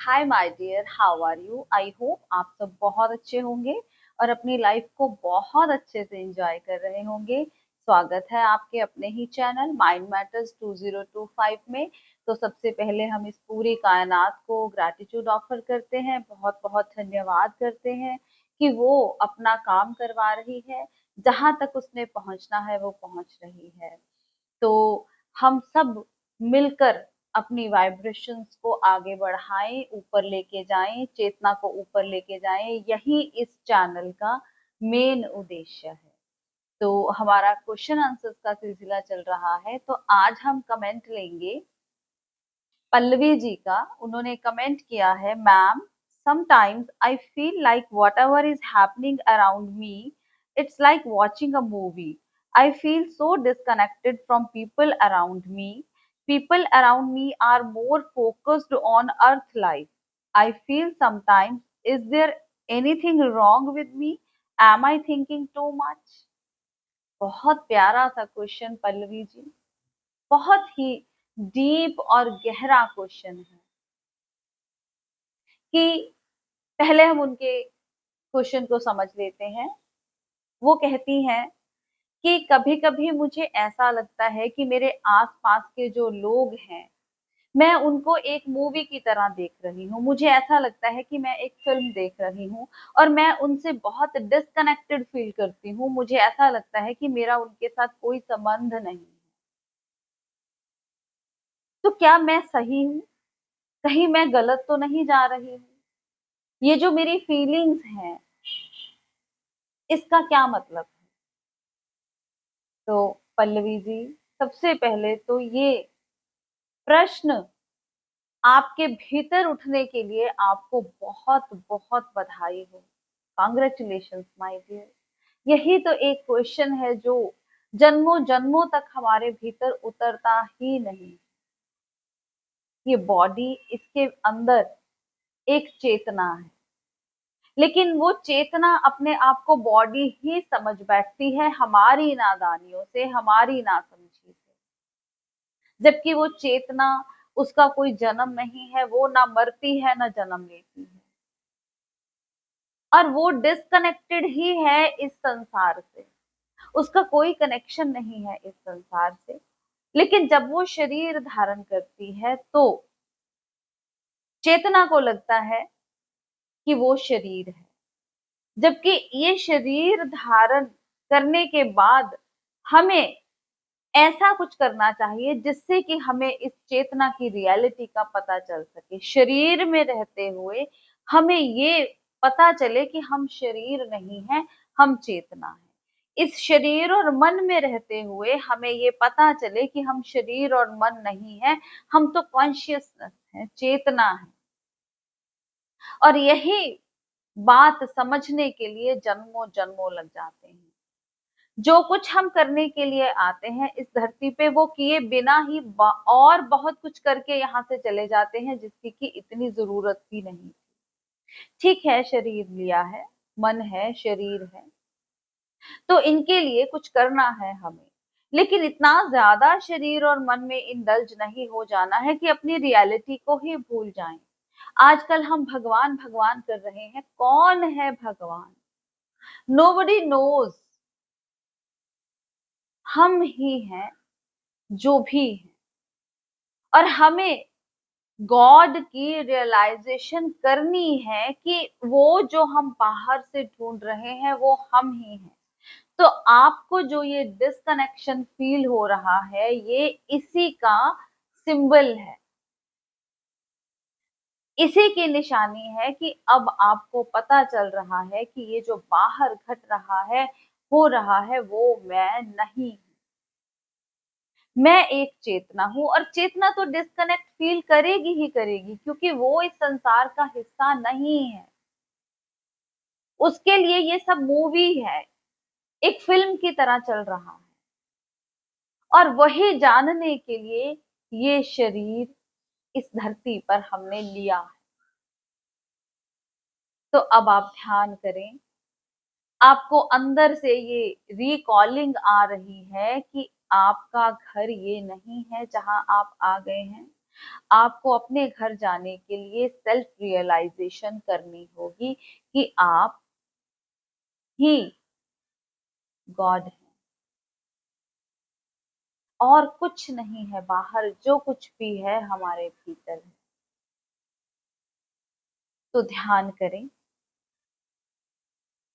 Hi my dear, how are you? I hope आप सब बहुत अच्छे होंगे और अपनी लाइफ को बहुत अच्छे से एंजॉय कर रहे होंगे। स्वागत है आपके अपने ही चैनल माइंड मैटर्स 2025 में। तो सबसे पहले हम इस पूरी कायनात को ग्रैटिट्यूड ऑफर करते हैं, बहुत बहुत धन्यवाद करते हैं कि वो अपना काम करवा रही है। जहां तक उसने पहुंचना है वो पहुंच रही है। तो हम सब मिलकर अपनी वाइब्रेशंस को आगे बढ़ाएं, ऊपर लेके जाएं, चेतना को ऊपर लेके जाएं। यही इस चैनल का मेन उद्देश्य है। तो हमारा क्वेश्चन आंसर्स का सिलसिला चल रहा है। तो आज हम कमेंट लेंगे पल्लवी जी का। उन्होंने कमेंट किया है, ma'am sometimes I feel like what ever is happening around me it's like watching a movie. I feel so disconnected from people around me. People around me are more focused on earth life. I feel sometimes, is there anything wrong with me? Am I thinking too much? बहुत प्यारा सा question Pallavi ji. बहुत ही deep और गहरा question है कि पहले हम उनके क्वेश्चन को समझ लेते हैं। वो कहती हैं कि कभी-कभी मुझे ऐसा लगता है कि मेरे आस-पास के जो लोग हैं, मैं उनको एक मूवी की तरह देख रही हूँ। मुझे ऐसा लगता है कि मैं एक फ़िल्म देख रही हूँ और मैं उनसे बहुत डिस्कनेक्टेड फ़ील करती हूँ। मुझे ऐसा लगता है कि मेरा उनके साथ कोई संबंध नहीं है। तो क्या मैं सही हूँ? कहीं मैं गलत तो नहीं जा रही हूँ? ये जो मेरी फीलिंग्स हैं, इसका क्या मतलब है? तो पल्लवी जी, सबसे पहले तो ये प्रश्न आपके भीतर उठने के लिए आपको बहुत-बहुत बधाई हो। Congratulations my dear. यही तो एक क्वेश्चन है जो जन्मों-जन्मों तक हमारे भीतर उतरता ही नहीं। ये बॉडी, इसके अंदर एक चेतना है, लेकिन वो चेतना अपने आप को बॉडी ही समझ बैठती है हमारी नादानियों से, हमारी नासमझी से। जबकि वो चेतना, उसका कोई जन्म नहीं है, वो ना मरती है ना जन्म लेती है। और वो डिस्कनेक्टेड ही है इस संसार से। उसका कोई कनेक्शन नहीं है इस संसार से। लेकिन जब वो शरीर धारण करती है तो चेतना को लगता है कि वो शरीर है। जबकि ये शरीर धारण करने के बाद हमें ऐसा कुछ करना चाहिए जिससे कि हमें इस चेतना की रियलिटी का पता चल सके। शरीर में रहते हुए हमें ये पता चले कि हम शरीर नहीं हैं, हम चेतना हैं। इस शरीर और मन में रहते हुए हमें ये पता चले कि हम शरीर और मन नहीं हैं, हम तो कॉन्शियसनेस हैं, चेतना है। और यही बात समझने के लिए जन्मों-जन्मों लग जाते हैं। जो कुछ हम करने के लिए आते हैं इस धरती पे, वो किए बिना ही और बहुत कुछ करके यहाँ से चले जाते हैं जिसकी कि इतनी जरूरत भी नहीं। ठीक है, शरीर लिया है, मन है, शरीर है, तो इनके लिए कुछ करना है हमें। लेकिन इतना ज्यादा शरीर और मन में इंडल्ज नहीं हो जाना है कि अपनी रियलिटी को ही भूल जाएं। आजकल हम भगवान भगवान कर रहे हैं। कौन है भगवान? Nobody knows. हम ही हैं जो भी हैं। और हमें गॉड की रियलाइजेशन करनी है कि वो जो हम बाहर से ढूंढ रहे हैं वो हम ही हैं। तो आपको जो ये डिस्कनेक्शन फील हो रहा है, ये इसी का सिंबल है, इसी की निशानी है कि अब आपको पता चल रहा है कि ये जो बाहर घट रहा है, हो रहा है, वो मैं नहीं। मैं एक चेतना हूँ और चेतना तो डिस्कनेक्ट फील करेगी ही करेगी, क्योंकि वो इस संसार का हिस्सा नहीं है। उसके लिए ये सब मूवी है, एक फिल्म की तरह चल रहा है। और वही जानने के लिए ये शरीर इस धरती पर हमने लिया है। तो अब आप ध्यान करें, आपको अंदर से ये रिकॉलिंग आ रही है कि आपका घर ये नहीं है जहां आप आ गए हैं। आपको अपने घर जाने के लिए सेल्फ रियलाइजेशन करनी होगी कि आप ही गॉड हैं और कुछ नहीं है बाहर, जो कुछ भी है हमारे भीतर है। तो ध्यान करें।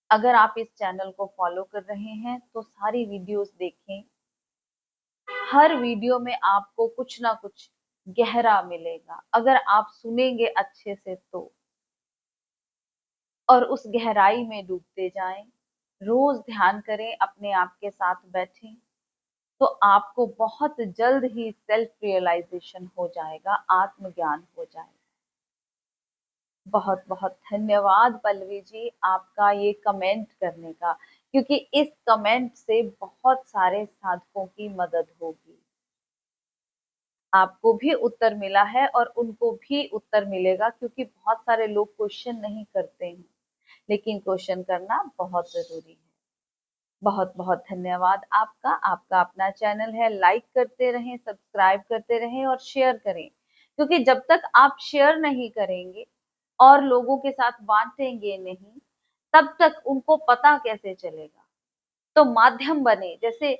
अगर आप इस चैनल को फॉलो कर रहे हैं तो सारी वीडियोस देखें। हर वीडियो में आपको कुछ ना कुछ गहरा मिलेगा अगर आप सुनेंगे अच्छे से तो, और उस गहराई में डूबते जाएं। रोज ध्यान करें, अपने आप के साथ बैठें, तो आपको बहुत जल्द ही सेल्फ रियलाइजेशन हो जाएगा, आत्मज्ञान हो जाएगा। बहुत बहुत धन्यवाद पल्लवी जी आपका ये कमेंट करने का, क्योंकि इस कमेंट से बहुत सारे साधकों की मदद होगी। आपको भी उत्तर मिला है और उनको भी उत्तर मिलेगा, क्योंकि बहुत सारे लोग क्वेश्चन नहीं करते हैं, लेकिन क्वेश्चन करना बहुत जरूरी है। बहुत बहुत धन्यवाद आपका। आपका अपना चैनल है, लाइक करते रहें, सब्सक्राइब करते रहें और शेयर करें, क्योंकि जब तक आप शेयर नहीं करेंगे और लोगों के साथ बांटेंगे नहीं, तब तक उनको पता कैसे चलेगा। तो माध्यम बने, जैसे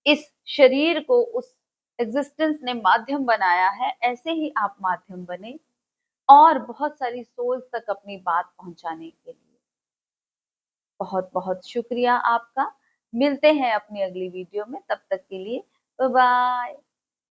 इस शरीर को उस एग्जिस्टेंस ने माध्यम बनाया है, ऐसे ही आप माध्यम बने और बहुत सारी सोल्स तक अपनी बात पहुंचाने के लिए। बहुत बहुत शुक्रिया आपका। मिलते हैं अपनी अगली वीडियो में, तब तक के लिए बाय बाय।